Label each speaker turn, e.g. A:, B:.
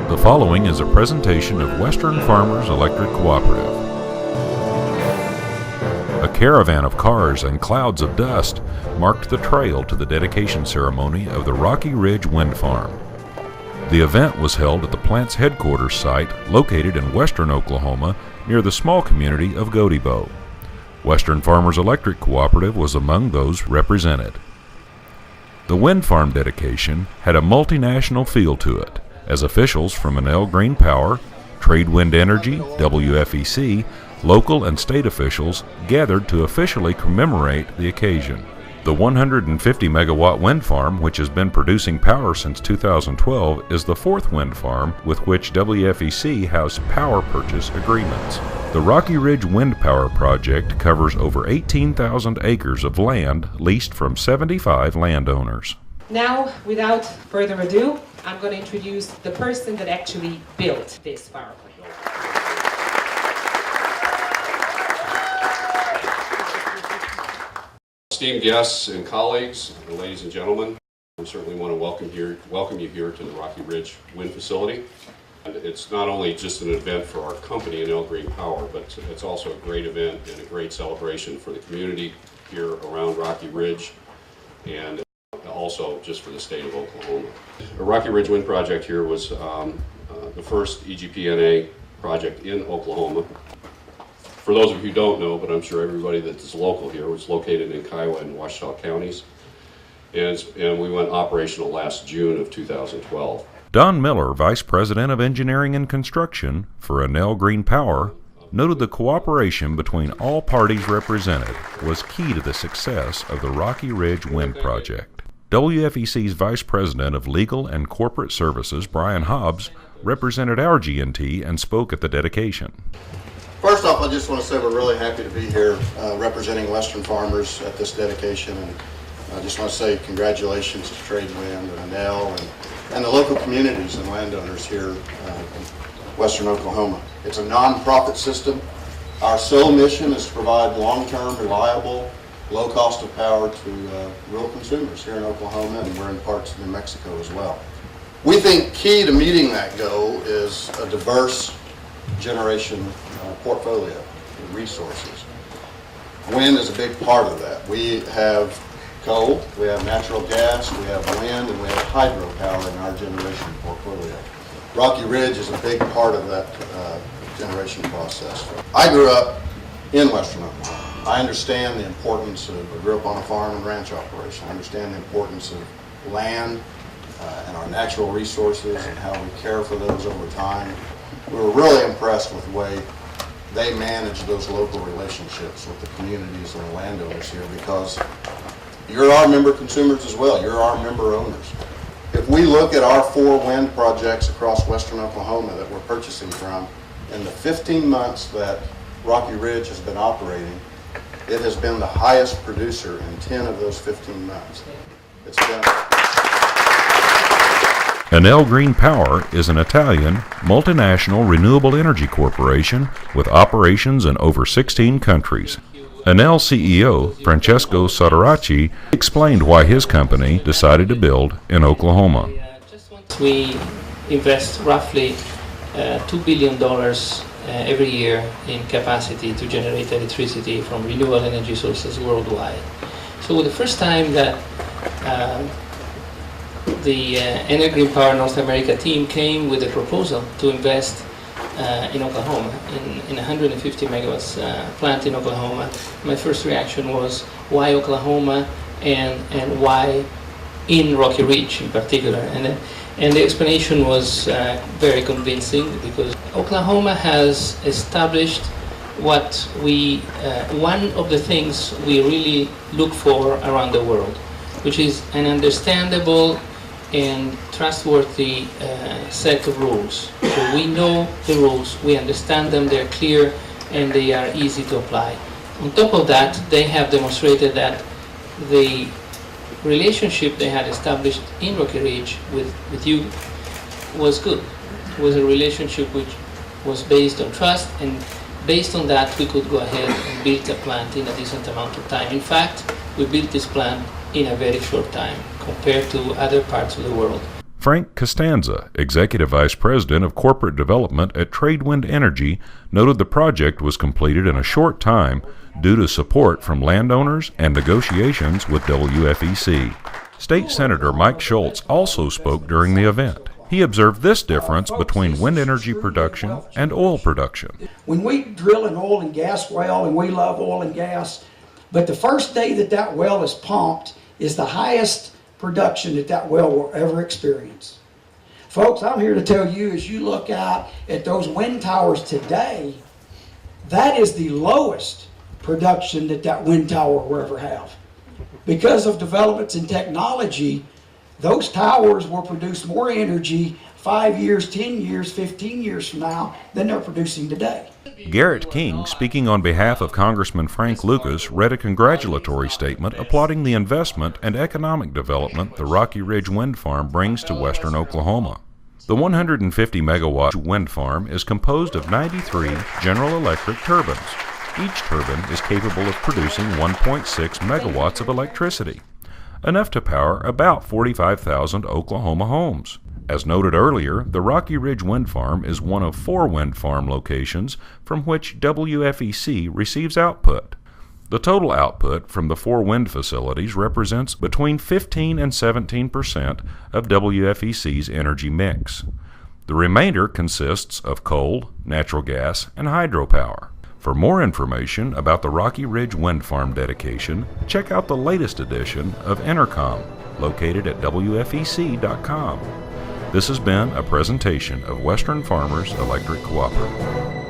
A: The following is a presentation of Western Farmers Electric Cooperative. A caravan of cars and clouds of dust marked the trail to the dedication ceremony of the Rocky Ridge Wind Farm. The event was held at the plant's headquarters site located in western Oklahoma near the small community of Godibo. Western Farmers Electric Cooperative was among those represented. The wind farm dedication had a multinational feel to it, as officials from Enel Green Power, TradeWind Energy, WFEC, local and state officials gathered to officially commemorate the occasion. The 150-megawatt wind farm, which has been producing power since 2012, is the fourth wind farm with which WFEC has power purchase agreements. The Rocky Ridge Wind Power project covers over 18,000 acres of land leased from 75 landowners.
B: Now, without further ado, I'm going to introduce the person that actually built this power plant.
C: Esteemed guests and colleagues, ladies and gentlemen, I certainly want to welcome you here to the Rocky Ridge Wind Facility. And it's not only just an event for our company, Enel Green Power, but it's also a great event and a great celebration for the community here around Rocky Ridge, and also just for the state of Oklahoma. The Rocky Ridge Wind Project here was the first EGPNA project in Oklahoma. For those of you who don't know, but I'm sure everybody that is local here, was located in Kiowa and Ouachita counties, and we went operational last June of 2012.
A: Don Miller, Vice President of Engineering and Construction for Enel Green Power, noted the cooperation between all parties represented was key to the success of the Rocky Ridge Wind Project. WFEC's Vice President of Legal and Corporate Services, Brian Hobbs, represented our G&T and spoke at the dedication.
D: First off, I just want to say we're really happy to be here representing Western Farmers at this dedication, and I just want to say congratulations to TradeWind and Enel and the local communities and landowners here in western Oklahoma. It's a non-profit system. Our sole mission is to provide long-term, reliable, low cost of power to rural consumers here in Oklahoma, and we're in parts of New Mexico as well. We think key to meeting that goal is a diverse generation portfolio of resources. Wind is a big part of that. We have coal, we have natural gas, we have wind, and we have hydropower in our generation portfolio. Rocky Ridge is a big part of that generation process. I grew up in western Oklahoma. I understand the importance of, I grew up on a farm and ranch operation. I understand the importance of land and our natural resources and how we care for those over time. We were really impressed with the way they manage those local relationships with the communities and the landowners here, because you're our member consumers as well. You're our member owners. If we look at our 4 wind projects across western Oklahoma that we're purchasing from, in the 15 months that Rocky Ridge has been operating, it has been the highest producer in 10 of those 15 months. It's been...
A: Enel Green Power is an Italian, multinational renewable energy corporation with operations in over 16 countries. Enel CEO Francesco Sottarachi explained why his company decided to build in Oklahoma.
E: We invest roughly $2 billion every year in capacity to generate electricity from renewable energy sources worldwide. So the first time that the Enel Green Power North America team came with a proposal to invest in Oklahoma, in 150 megawatts plant in Oklahoma, my first reaction was, why Oklahoma and why in Rocky Ridge in particular? And the explanation was very convincing, because Oklahoma has established what one of the things we really look for around the world, which is an understandable and trustworthy set of rules. So we know the rules, we understand them, they're clear, and they are easy to apply. On top of that, they have demonstrated that the relationship they had established in Rocky Ridge with you was good. It was a relationship which was based on trust, and based on that we could go ahead and build a plant in a decent amount of time. In fact, we built this plant in a very short time compared to other parts of the world.
A: Frank Costanza, Executive Vice President of Corporate Development at TradeWind Energy, noted the project was completed in a short time due to support from landowners and negotiations with WFEC. State Senator Mike Schultz also spoke during the event. He observed this difference between wind energy production and oil production.
F: When we drill an oil and gas well, and we love oil and gas, but the first day that that well is pumped is the highest production that that well will ever experience. Folks, I'm here to tell you, as you look out at those wind towers today, that is the lowest production that that wind tower will ever have. Because of developments in technology, those towers will produce more energy 5 years, 10 years, 15 years from now than they're producing today.
A: Garrett King, speaking on behalf of Congressman Frank Lucas, read a congratulatory statement applauding the investment and economic development the Rocky Ridge Wind Farm brings to western Oklahoma. The 150-megawatt wind farm is composed of 93 General Electric turbines. Each turbine is capable of producing 1.6 megawatts of electricity, enough to power about 45,000 Oklahoma homes. As noted earlier, the Rocky Ridge Wind Farm is one of 4 wind farm locations from which WFEC receives output. The total output from the 4 wind facilities represents between 15 and 17% of WFEC's energy mix. The remainder consists of coal, natural gas, and hydropower. For more information about the Rocky Ridge Wind Farm dedication, check out the latest edition of Intercom, located at WFEC.com. This has been a presentation of Western Farmers Electric Cooperative.